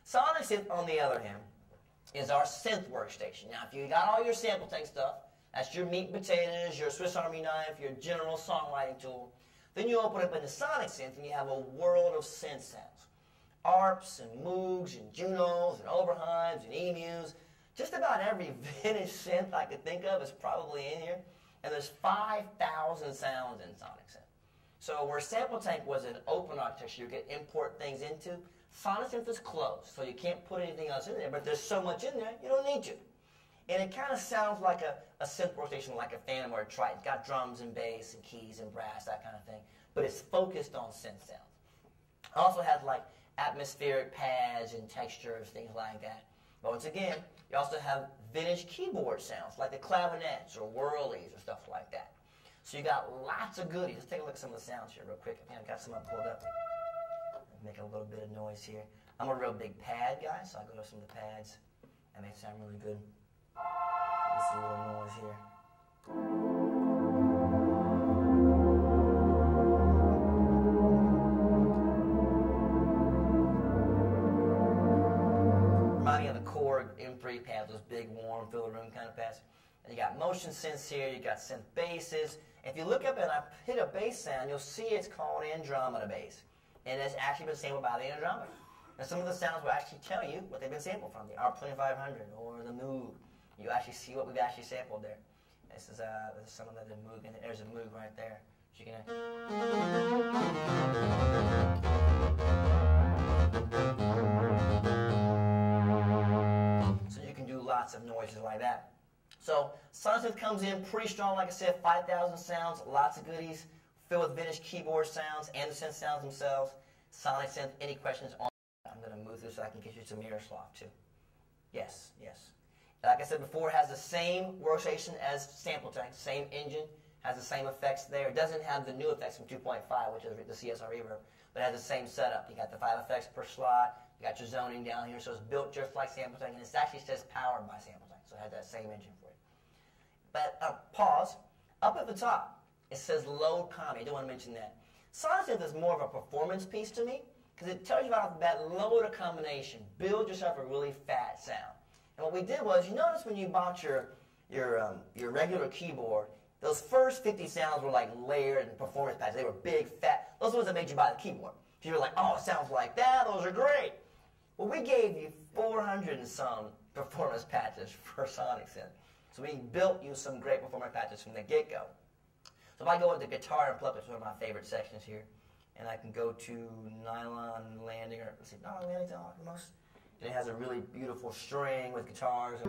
Sonik Synth, on the other hand, is our synth workstation. Now, if you got all your sample tank stuff, that's your meat and potatoes, your Swiss Army knife, your general songwriting tool, then you open up into Sonik Synth and you have a world of synth sounds. ARPs and Moogs and Junos and Oberheims and Emus. Just about every vintage synth I could think of is probably in here. And there's 5,000 sounds in Sonik Synth. So where Sample Tank was an open architecture you could import things into, Sonik Synth is closed. So you can't put anything else in there, but there's so much in there, you don't need to. And it kind of sounds like a synth workstation, like a Phantom or a Triton. It's got drums and bass and keys and brass, that kind of thing. But it's focused on synth sounds. It also has like atmospheric pads and textures, things like that. But once again, you also have vintage keyboard sounds, like the clavinets or whirlies or stuff like that. So you got lots of goodies. Let's take a look at some of the sounds here real quick. I've got some pulled up. Make a little bit of noise here. I'm a real big pad guy, so I'll go to some of the pads. That may sound really good. Let's do a little noise here. Remind me of the Korg M3 pads, those big, warm, fill the room kind of pads. And you got motion synths here, you got synth basses. If you look up and I hit a bass sound, you'll see it's called Andromeda bass. And it's actually been sampled by the Andromeda. And some of the sounds will actually tell you what they've been sampled from, the ARP2500 or the Moog. You actually see what we've actually sampled there. This is some of the Moog, and there's a Moog right there. So you so you can do lots of noises like that. So Sonik Synth comes in pretty strong, like I said, 5,000 sounds, lots of goodies, filled with vintage keyboard sounds and the synth sounds themselves. Sonik Synth, any questions on that? I'm going to move through so I can get you some Miroslav too. Yes, yes. Like I said before, it has the same workstation as Sample Tank, same engine, has the same effects there. It doesn't have the new effects from 2.5, which is the CSR reverb, but it has the same setup. You got the 5 effects per slot, you got your zoning down here, so it's built just like Sample Tank, and it actually says powered by Sample Tank, so it has that same engine for it. But pause, up at the top, it says load comedy. I do want to mention that. Sonik Synth is more of a performance piece to me, because it tells you right off the bat, load a combination, build yourself a really fat sound. And what we did was, you notice when you bought your regular keyboard, those first 50 sounds were like layered and performance patches. They were big, fat. Those are the ones that made you buy the keyboard. So you were like, oh, it sounds like that. Those are great. Well, we gave you 400 and some performance patches for Sonik Synth. So we built you some great performance patches from the get-go. So if I go into guitar and pluck, which is one of my favorite sections here, and I can go to nylon landing, or let's see, nylon landing's almost. And it has a really beautiful string with guitars.